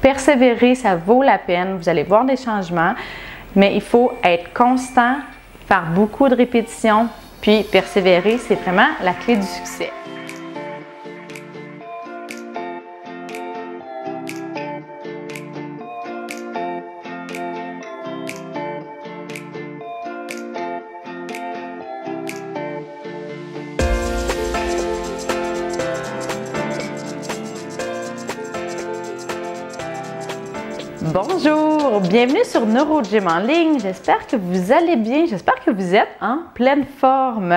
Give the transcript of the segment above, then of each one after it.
persévérer, ça vaut la peine. Vous allez voir des changements, mais il faut être constant, faire beaucoup de répétitions, puis persévérer, c'est vraiment la clé du succès. Bonjour, bienvenue sur NeuroGym en ligne. J'espère que vous allez bien, j'espère que vous êtes en pleine forme.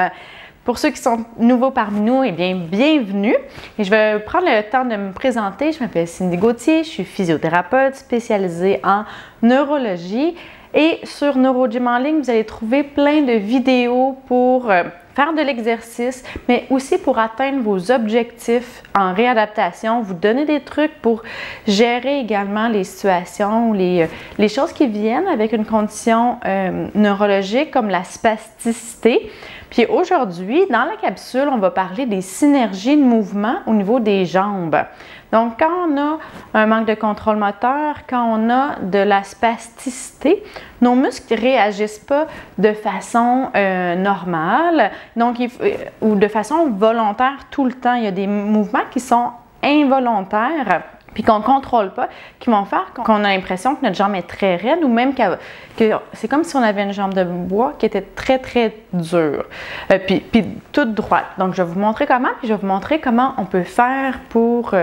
Pour ceux qui sont nouveaux parmi nous, eh bien, bienvenue. Et je vais prendre le temps de me présenter. Je m'appelle Cindy Gauthier, je suis physiothérapeute spécialisée en neurologie. Et sur NeuroGym en ligne, vous allez trouver plein de vidéos pour faire de l'exercice, mais aussi pour atteindre vos objectifs en réadaptation, vous donner des trucs pour gérer également les situations, les choses qui viennent avec une condition neurologique comme la spasticité. Puis aujourd'hui, dans la capsule, on va parler des synergies de mouvement au niveau des jambes. Donc, quand on a un manque de contrôle moteur, quand on a de la spasticité, nos muscles ne réagissent pas de façon normale, donc, ou de façon volontaire tout le temps. Il y a des mouvements qui sont involontaires, puis qu'on ne contrôle pas, qui vont faire qu'on a l'impression que notre jambe est très raide ou même que c'est comme si on avait une jambe de bois qui était très, très dure, puis toute droite. Donc, je vais vous montrer comment, puis je vais vous montrer comment on peut faire pour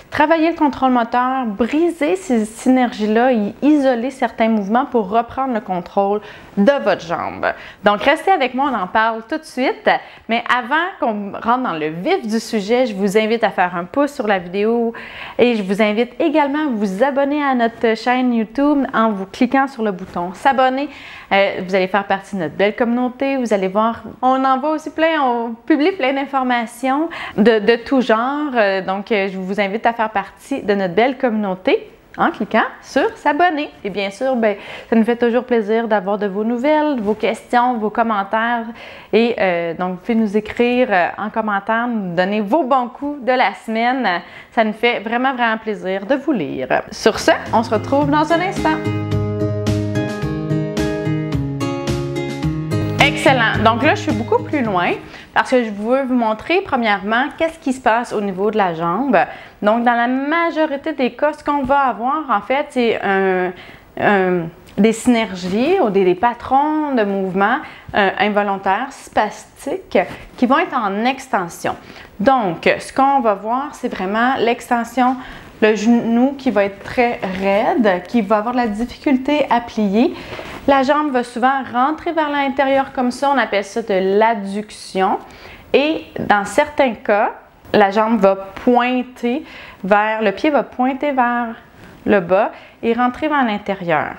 travailler le contrôle moteur, briser ces synergies-là et isoler certains mouvements pour reprendre le contrôle de votre jambe. Donc, restez avec moi, on en parle tout de suite. Mais avant qu'on rentre dans le vif du sujet, je vous invite à faire un pouce sur la vidéo et je vous invite également à vous abonner à notre chaîne YouTube en vous cliquant sur le bouton s'abonner. Vous allez faire partie de notre belle communauté. Vous allez voir, on envoie aussi on publie plein d'informations de tout genre. Donc, je vous invite à faire partie de notre belle communauté en cliquant sur s'abonner. Et bien sûr, ça nous fait toujours plaisir d'avoir de vos nouvelles, de vos questions, vos commentaires. Et donc, vous pouvez nous écrire en commentaire, nous donner vos bons coups de la semaine. Ça nous fait vraiment, vraiment plaisir de vous lire. Sur ce, on se retrouve dans un instant. Excellent. Donc là, je suis beaucoup plus loin parce que je veux vous montrer, premièrement, qu'est-ce qui se passe au niveau de la jambe. Donc, dans la majorité des cas, ce qu'on va avoir, en fait, c'est des synergies ou des patrons de mouvement involontaires, spastiques, qui vont être en extension. Donc, ce qu'on va voir, c'est vraiment l'extension, le genou qui va être très raide, qui va avoir de la difficulté à plier. La jambe va souvent rentrer vers l'intérieur comme ça, on appelle ça de l'adduction. Et dans certains cas, la jambe va pointer le pied va pointer vers le bas et rentrer vers l'intérieur.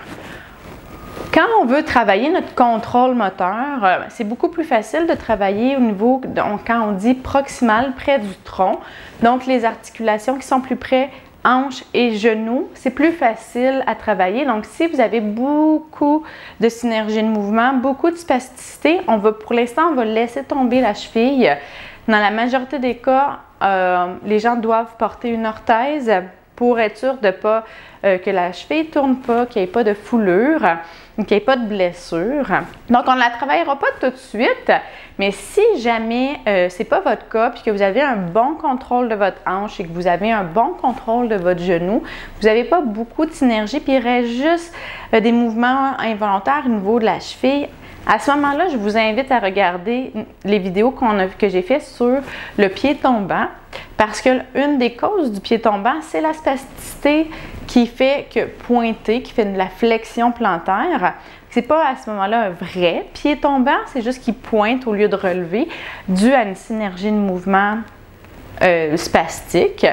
Quand on veut travailler notre contrôle moteur, c'est beaucoup plus facile de travailler au niveau, quand on dit proximal, près du tronc. Donc, les articulations qui sont plus près, hanches et genoux, c'est plus facile à travailler. Donc, si vous avez beaucoup de synergie de mouvement, beaucoup de spasticité, pour l'instant, on va laisser tomber la cheville. Dans la majorité des cas, les gens doivent porter une orthèse pour être sûr de pas que la cheville ne tourne pas, qu'il n'y ait pas de foulure, qu'il n'y ait pas de blessure. Donc, on ne la travaillera pas tout de suite, mais si jamais ce n'est pas votre cas, puis que vous avez un bon contrôle de votre hanche et que vous avez un bon contrôle de votre genou, vous n'avez pas beaucoup de synergie, puis il reste juste des mouvements involontaires au niveau de la cheville. À ce moment-là, je vous invite à regarder les vidéos que j'ai faites sur le pied tombant parce qu'une des causes du pied tombant, c'est la spasticité qui fait qui fait de la flexion plantaire. C'est pas à ce moment-là un vrai pied tombant, c'est juste qu'il pointe au lieu de relever dû à une synergie de mouvement spastique.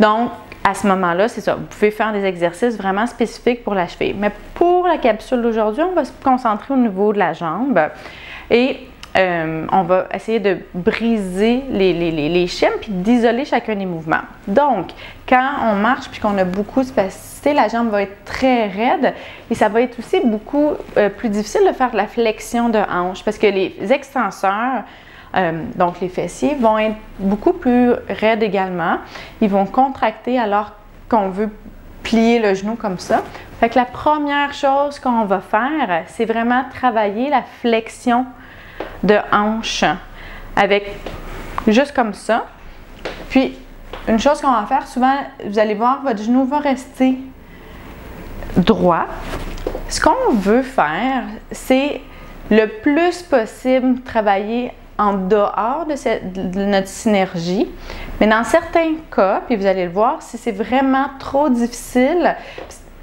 Donc, à ce moment-là, c'est ça. Vous pouvez faire des exercices vraiment spécifiques pour la cheville. Mais pour la capsule d'aujourd'hui, on va se concentrer au niveau de la jambe et on va essayer de briser les chaînes puis d'isoler chacun des mouvements. Donc, quand on marche puis qu'on a beaucoup de spasticité, la jambe va être très raide et ça va être aussi beaucoup plus difficile de faire de la flexion de hanche parce que les extenseurs, donc les fessiers, vont être beaucoup plus raides également. Ils vont contracter alors qu'on veut plier le genou comme ça. Fait que la première chose qu'on va faire, c'est vraiment travailler la flexion de hanche avec juste comme ça. Puis, une chose qu'on va faire souvent, vous allez voir, votre genou va rester droit. Ce qu'on veut faire, c'est le plus possible travailler en dehors de notre synergie. Mais dans certains cas, puis vous allez le voir, si c'est vraiment trop difficile,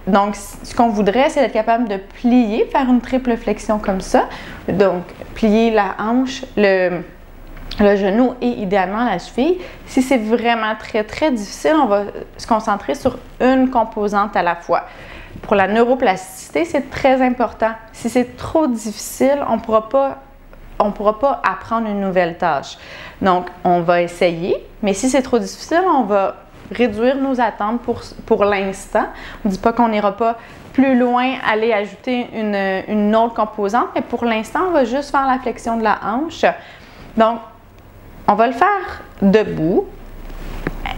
donc ce qu'on voudrait, c'est d'être capable de plier, faire une triple flexion comme ça. Donc, plier la hanche, le genou et idéalement la cheville. Si c'est vraiment très, très difficile, on va se concentrer sur une composante à la fois. Pour la neuroplasticité, c'est très important. Si c'est trop difficile, on ne pourra pas apprendre une nouvelle tâche. Donc, on va essayer, mais si c'est trop difficile, on va réduire nos attentes pour l'instant. On ne dit pas qu'on n'ira pas plus loin, aller ajouter une autre composante, mais pour l'instant, on va juste faire la flexion de la hanche. Donc, on va le faire debout.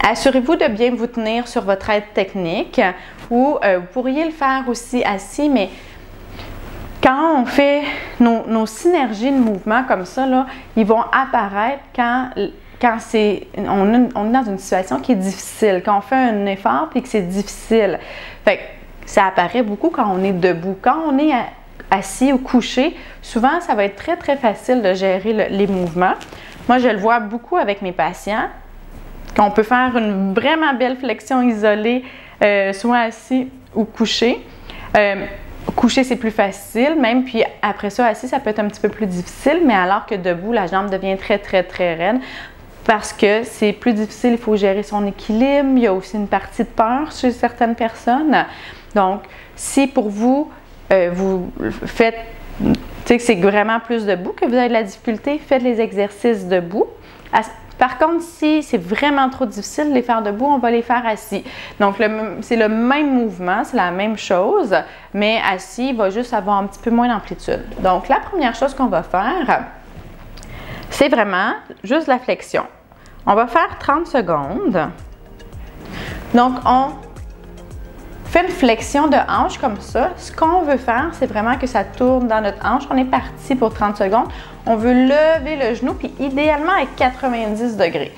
Assurez-vous de bien vous tenir sur votre aide technique ou vous pourriez le faire aussi assis, mais quand on fait nos synergies de mouvement comme ça, là, ils vont apparaître quand on est dans une situation qui est difficile, quand on fait un effort et que c'est difficile. Fait que ça apparaît beaucoup quand on est debout. Quand on est assis ou couché, souvent, ça va être très, très facile de gérer les mouvements. Moi, je le vois beaucoup avec mes patients, qu'on peut faire une vraiment belle flexion isolée, soit assis ou couché. Couché, c'est plus facile, même, puis après ça, assis, ça peut être un petit peu plus difficile, mais alors que debout, la jambe devient très, très, très raide parce que c'est plus difficile, il faut gérer son équilibre, il y a aussi une partie de peur chez certaines personnes. Donc, si pour vous, vous faites, tu sais que c'est vraiment plus debout que vous avez de la difficulté, faites les exercices debout. Par contre, si c'est vraiment trop difficile de les faire debout, on va les faire assis. Donc, c'est le même mouvement, c'est la même chose, mais assis, il va juste avoir un petit peu moins d'amplitude. Donc, la première chose qu'on va faire, c'est vraiment juste la flexion. On va faire 30 secondes. Donc, on fait une flexion de hanche comme ça. Ce qu'on veut faire, c'est vraiment que ça tourne dans notre hanche. On est parti pour 30 secondes. On veut lever le genou, puis idéalement à 90 degrés.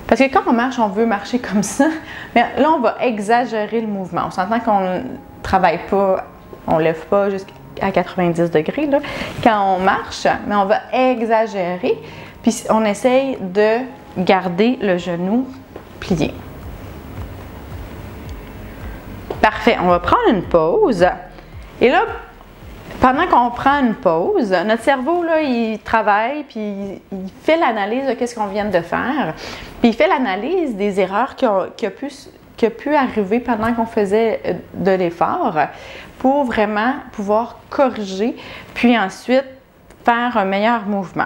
Parce que quand on marche, on veut marcher comme ça. Mais là, on va exagérer le mouvement. On s'entend qu'on ne travaille pas, on ne lève pas jusqu'à 90 degrés là, quand on marche, mais on va exagérer. Puis on essaye de garder le genou plié. Parfait, on va prendre une pause. Et là, pendant qu'on prend une pause, notre cerveau, là, il travaille, puis il fait l'analyse de ce qu'on vient de faire. Puis il fait l'analyse des erreurs qui a pu arriver pendant qu'on faisait de l'effort pour vraiment pouvoir corriger, puis ensuite faire un meilleur mouvement.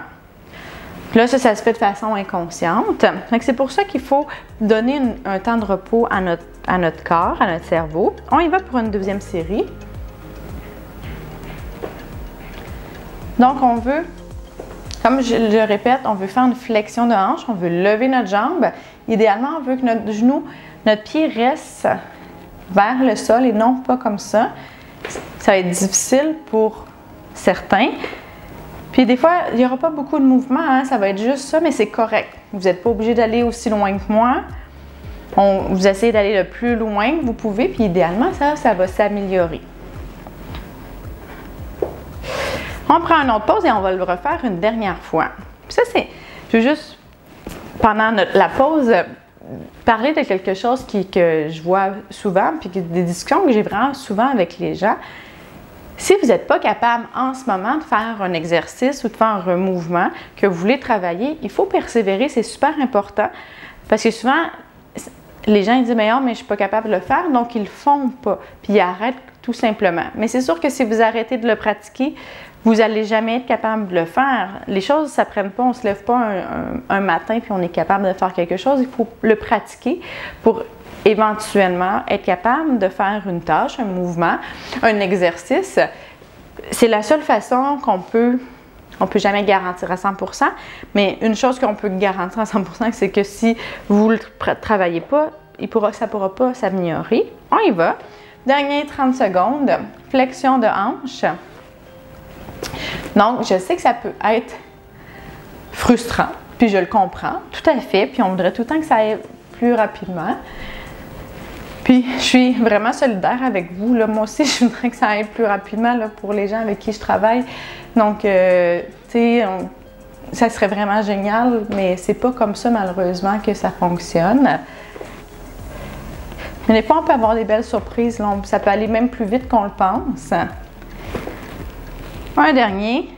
Là, ça se fait de façon inconsciente. C'est pour ça qu'il faut donner un temps de repos à notre corps, à notre cerveau. On y va pour une deuxième série. Donc, on veut, comme je le répète, on veut faire une flexion de hanche, on veut lever notre jambe. Idéalement, on veut que notre genou, notre pied reste vers le sol et non pas comme ça. Ça va être difficile pour certains. Puis des fois, il n'y aura pas beaucoup de mouvement, hein? Ça va être juste ça, mais c'est correct. Vous n'êtes pas obligé d'aller aussi loin que moi. Vous essayez d'aller le plus loin que vous pouvez, puis idéalement, ça va s'améliorer. On prend une autre pause et on va le refaire une dernière fois. Puis ça, je veux juste, pendant la pause, parler de quelque chose que je vois souvent, puis des discussions que j'ai vraiment souvent avec les gens. Si vous n'êtes pas capable en ce moment de faire un exercice ou de faire un mouvement que vous voulez travailler, il faut persévérer, c'est super important. Parce que souvent, les gens ils disent « mais je ne suis pas capable de le faire », donc ils ne le font pas. Puis ils arrêtent tout simplement. Mais c'est sûr que si vous arrêtez de le pratiquer, vous n'allez jamais être capable de le faire. Les choses ne s'apprennent pas, on ne se lève pas un matin puis on est capable de faire quelque chose. Il faut le pratiquer pour éventuellement être capable de faire une tâche, un mouvement, un exercice. C'est la seule façon qu'on peut jamais garantir à 100%, mais une chose qu'on peut garantir à 100%, c'est que si vous ne le travaillez pas, ça pourra pas s'améliorer. On y va. Dernier 30 secondes. Flexion de hanche. Donc, je sais que ça peut être frustrant, puis je le comprends tout à fait, puis on voudrait tout le temps que ça aille plus rapidement. Puis, je suis vraiment solidaire avec vous. Là. Moi aussi, je voudrais que ça aille plus rapidement là, pour les gens avec qui je travaille. Donc, tu sais, ça serait vraiment génial, mais c'est pas comme ça, malheureusement, que ça fonctionne. Mais des fois, on peut avoir des belles surprises. Là. Ça peut aller même plus vite qu'on le pense. Un dernier.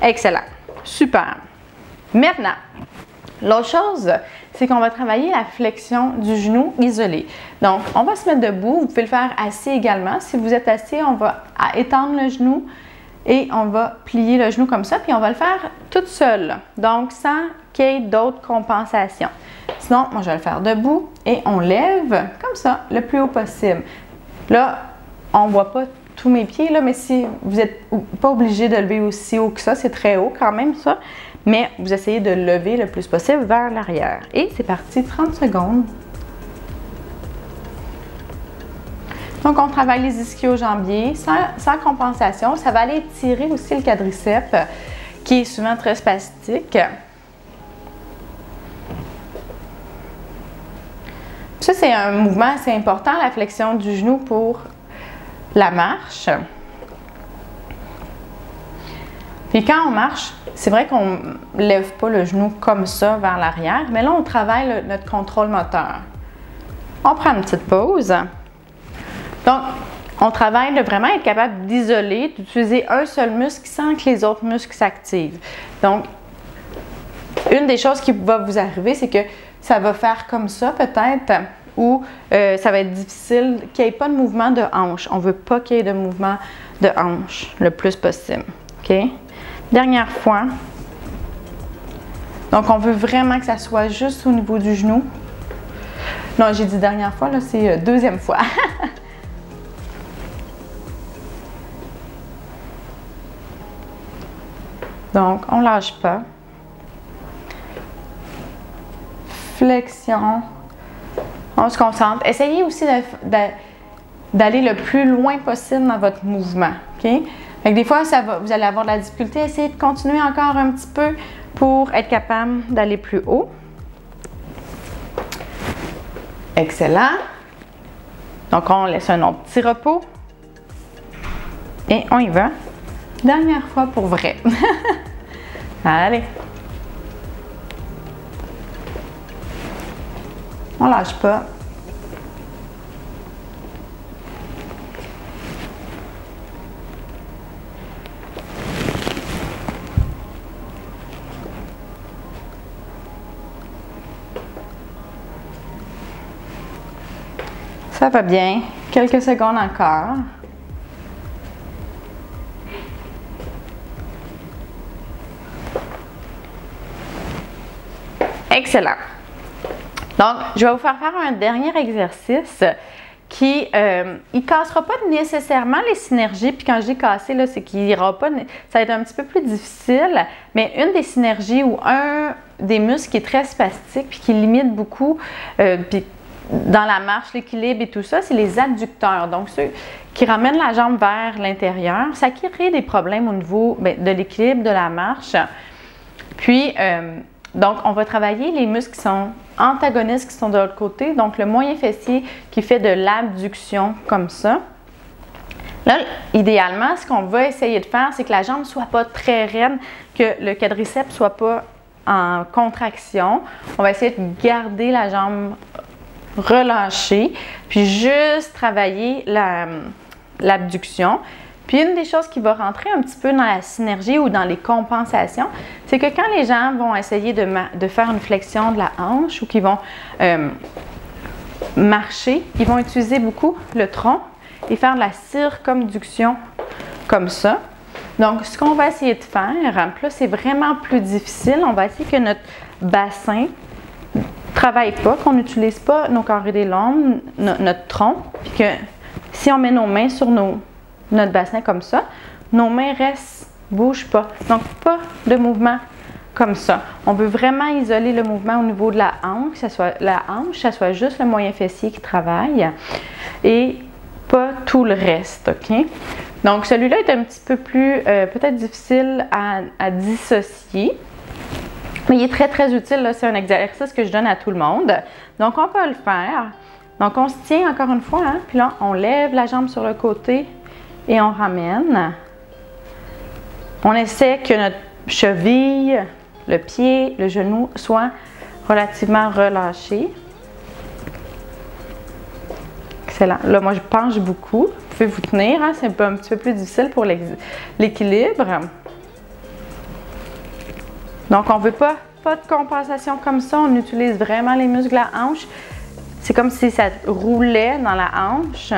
Excellent. Super. Maintenant, l'autre chose, c'est qu'on va travailler la flexion du genou isolé. Donc, on va se mettre debout. Vous pouvez le faire assis également. Si vous êtes assis, on va étendre le genou et on va plier le genou comme ça. Puis, on va le faire toute seule. Donc, sans qu'il y ait d'autres compensations. Sinon, moi, je vais le faire debout et on lève comme ça, le plus haut possible. Là, on ne voit pas tous mes pieds, là, mais si vous n'êtes pas obligé de lever aussi haut que ça, c'est très haut quand même, ça. Mais vous essayez de lever le plus possible vers l'arrière. Et c'est parti, 30 secondes. Donc, on travaille les ischio-jambiers sans compensation. Ça va aller étirer aussi le quadriceps, qui est souvent très spastique. Ça, c'est un mouvement assez important, la flexion du genou pour la marche. Puis quand on marche, c'est vrai qu'on ne lève pas le genou comme ça vers l'arrière, mais là, on travaille notre contrôle moteur. On prend une petite pause. Donc, on travaille de vraiment être capable d'isoler, d'utiliser un seul muscle sans que les autres muscles s'activent. Donc, une des choses qui va vous arriver, c'est que ça va faire comme ça peut-être, ou ça va être difficile qu'il n'y ait pas de mouvement de hanche. On ne veut pas qu'il y ait de mouvement de hanche le plus possible. OK? Dernière fois. Donc, on veut vraiment que ça soit juste au niveau du genou. Non, j'ai dit dernière fois, là, c'est deuxième fois. Donc, on ne lâche pas. Flexion. On se concentre. Essayez aussi d'aller le plus loin possible dans votre mouvement. OK? Fait que des fois, vous allez avoir de la difficulté. Essayez de continuer encore un petit peu pour être capable d'aller plus haut. Excellent. Donc, on laisse un autre petit repos. Et on y va. Dernière fois pour vrai. Allez. On lâche pas. Ça va bien. Quelques secondes encore. Excellent. Donc, je vais vous faire un dernier exercice qui ne cassera pas nécessairement les synergies. Puis quand je dis casser, c'est qu'il n'ira pas, ça va être un petit peu plus difficile. Mais une des synergies ou un des muscles qui est très spastique puis qui limite beaucoup, puis dans la marche, l'équilibre et tout ça, c'est les adducteurs. Donc, ceux qui ramènent la jambe vers l'intérieur, ça crée des problèmes au niveau de l'équilibre de la marche. Puis, donc, on va travailler les muscles qui sont antagonistes, qui sont de l'autre côté. Donc, le moyen fessier qui fait de l'abduction comme ça. Là, idéalement, ce qu'on va essayer de faire, c'est que la jambe ne soit pas très raide, que le quadriceps ne soit pas en contraction. On va essayer de garder la jambe relâchée, puis juste travailler l'abduction. Puis une des choses qui va rentrer un petit peu dans la synergie ou dans les compensations, c'est que quand les gens vont essayer de faire une flexion de la hanche ou qu'ils vont marcher, ils vont utiliser beaucoup le tronc et faire de la circumduction comme ça. Donc, ce qu'on va essayer de faire, puis là, c'est vraiment plus difficile. On va essayer que notre bassin ne travaille pas, qu'on n'utilise pas nos carrés des lombes, notre tronc, puis que si on met nos mains sur notre bassin comme ça, nos mains restent, ne bougent pas. Donc, pas de mouvement comme ça. On veut vraiment isoler le mouvement au niveau de la hanche, ça soit juste le moyen fessier qui travaille et pas tout le reste, OK? Donc, celui-là est un petit peu plus, peut-être difficile à dissocier, mais il est très, très utile. C'est un exercice que je donne à tout le monde. Donc, on peut le faire. Donc, on se tient encore une fois, hein, puis là, on lève la jambe sur le côté et on ramène. On essaie que notre cheville, le pied, le genou soient relativement relâchés. Excellent. Là, moi, je penche beaucoup. Vous pouvez vous tenir, hein? C'est un petit peu plus difficile pour l'équilibre. Donc, on ne veut pas de compensation comme ça. On utilise vraiment les muscles de la hanche. C'est comme si ça roulait dans la hanche.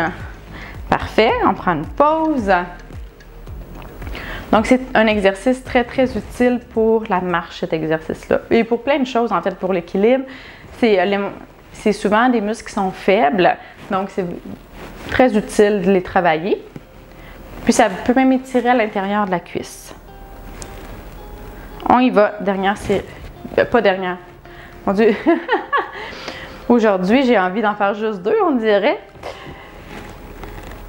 Parfait. On prend une pause. Donc, c'est un exercice très, très utile pour la marche, cet exercice-là. Et pour plein de choses, en fait, pour l'équilibre. C'est souvent des muscles qui sont faibles. Donc, c'est très utile de les travailler. Puis, ça peut même étirer à l'intérieur de la cuisse. On y va. Dernière série. Pas dernière. Mon Dieu. Aujourd'hui, j'ai envie d'en faire juste 2, on dirait.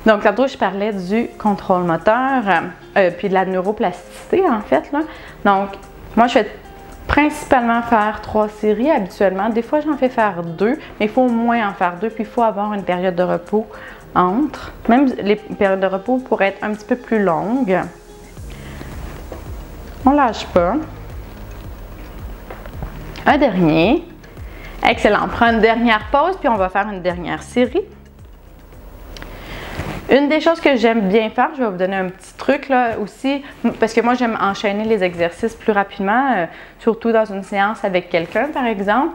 Donc, tantôt, je parlais du contrôle moteur, puis de la neuroplasticité, en fait, là. Donc, moi, je fais principalement faire 3 séries habituellement. Des fois, j'en fais faire 2, mais il faut au moins en faire 2, puis il faut avoir une période de repos entre. Même les périodes de repos pourraient être un petit peu plus longues. On ne lâche pas. Un dernier. Excellent. On prend une dernière pause, puis on va faire une dernière série. Une des choses que j'aime bien faire, je vais vous donner un petit truc là aussi, parce que moi j'aime enchaîner les exercices plus rapidement, surtout dans une séance avec quelqu'un par exemple.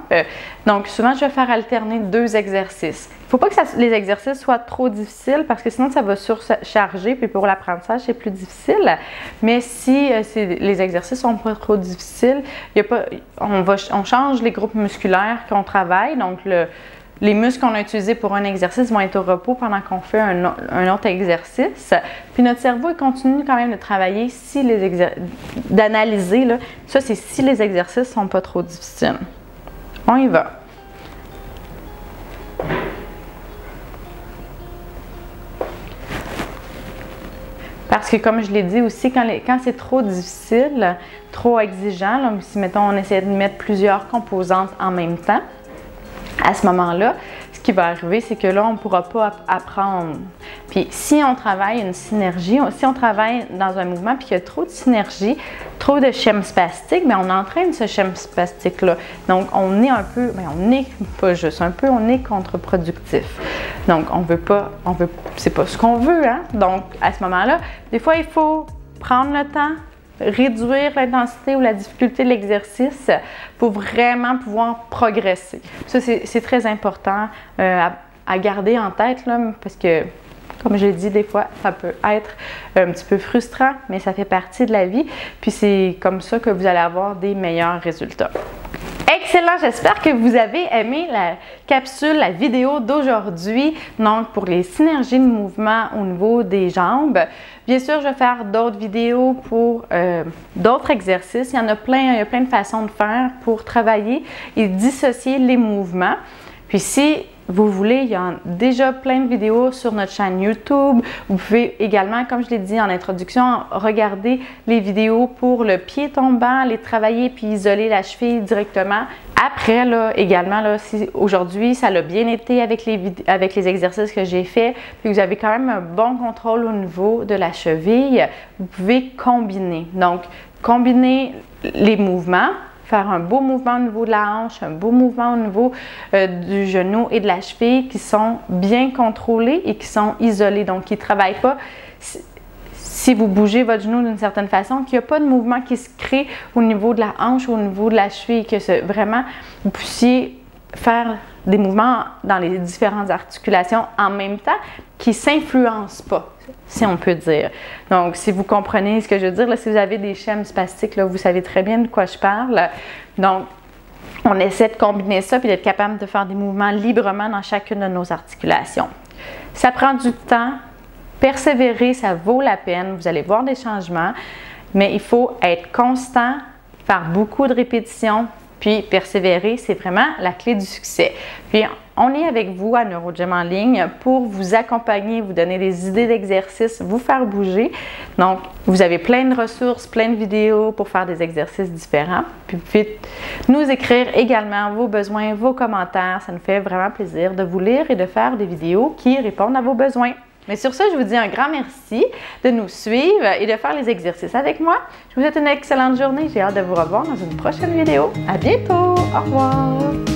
Donc souvent je vais faire alterner 2 exercices. Il ne faut pas que les exercices soient trop difficiles parce que sinon ça va surcharger, puis pour l'apprentissage c'est plus difficile. Mais si les exercices sont pas trop difficiles, on change les groupes musculaires qu'on travaille, donc les muscles qu'on a utilisés pour un exercice vont être au repos pendant qu'on fait un autre exercice. Puis notre cerveau, il continue quand même de travailler d'analyser. Ça, c'est si les exercices ne sont pas trop difficiles. On y va. Parce que comme je l'ai dit aussi, quand c'est trop difficile, trop exigeant, là, si mettons on essaie de mettre plusieurs composantes en même temps, à ce moment-là, ce qui va arriver, c'est que là, on ne pourra pas apprendre. Puis si on travaille une synergie, si on travaille dans un mouvement puis qu'il y a trop de synergie, trop de schèmes spastiques, bien, on entraîne ce schème spastique-là. Donc, on est un peu, bien, on n'est pas juste un peu, on est contre-productif. Donc, c'est pas ce qu'on veut, hein? Donc, à ce moment-là, des fois, il faut prendre le temps, réduire l'intensité ou la difficulté de l'exercice pour vraiment pouvoir progresser. Ça, c'est très important à garder en tête, là, parce que, comme je l'ai dit, des fois, ça peut être un petit peu frustrant, mais ça fait partie de la vie. Puis c'est comme ça que vous allez avoir des meilleurs résultats. Excellent, j'espère que vous avez aimé la capsule, la vidéo d'aujourd'hui, donc pour les synergies de mouvement au niveau des jambes. Bien sûr, je vais faire d'autres vidéos pour d'autres exercices. Il y a plein de façons de faire pour travailler et dissocier les mouvements. Puis si vous voulez, il y a déjà plein de vidéos sur notre chaîne YouTube. Vous pouvez également, comme je l'ai dit en introduction, regarder les vidéos pour le pied tombant, les travailler puis isoler la cheville directement. Après, là, également, là, si aujourd'hui, ça a bien été avec les exercices que j'ai faits, puis vous avez quand même un bon contrôle au niveau de la cheville, vous pouvez combiner. Donc, combiner les mouvements, faire un beau mouvement au niveau de la hanche, un beau mouvement au niveau du genou et de la cheville qui sont bien contrôlés et qui sont isolés, donc qui ne travaillent pas. Si vous bougez votre genou d'une certaine façon, qu'il n'y a pas de mouvement qui se crée au niveau de la hanche ou au niveau de la cheville, que vraiment vous puissiez faire des mouvements dans les différentes articulations en même temps qui ne s'influencent pas, si on peut dire. Donc, si vous comprenez ce que je veux dire, là, si vous avez des schèmes spastiques, là, vous savez très bien de quoi je parle. Donc, on essaie de combiner ça et d'être capable de faire des mouvements librement dans chacune de nos articulations. Ça prend du temps. Persévérer, ça vaut la peine. Vous allez voir des changements, mais il faut être constant, faire beaucoup de répétitions, puis persévérer, c'est vraiment la clé du succès. Puis on est avec vous à NeuroGym en ligne pour vous accompagner, vous donner des idées d'exercices, vous faire bouger. Donc, vous avez plein de ressources, plein de vidéos pour faire des exercices différents. Puis vous pouvez nous écrire également vos besoins, vos commentaires. Ça nous fait vraiment plaisir de vous lire et de faire des vidéos qui répondent à vos besoins. Mais sur ce, je vous dis un grand merci de nous suivre et de faire les exercices avec moi. Je vous souhaite une excellente journée. J'ai hâte de vous revoir dans une prochaine vidéo. À bientôt! Au revoir!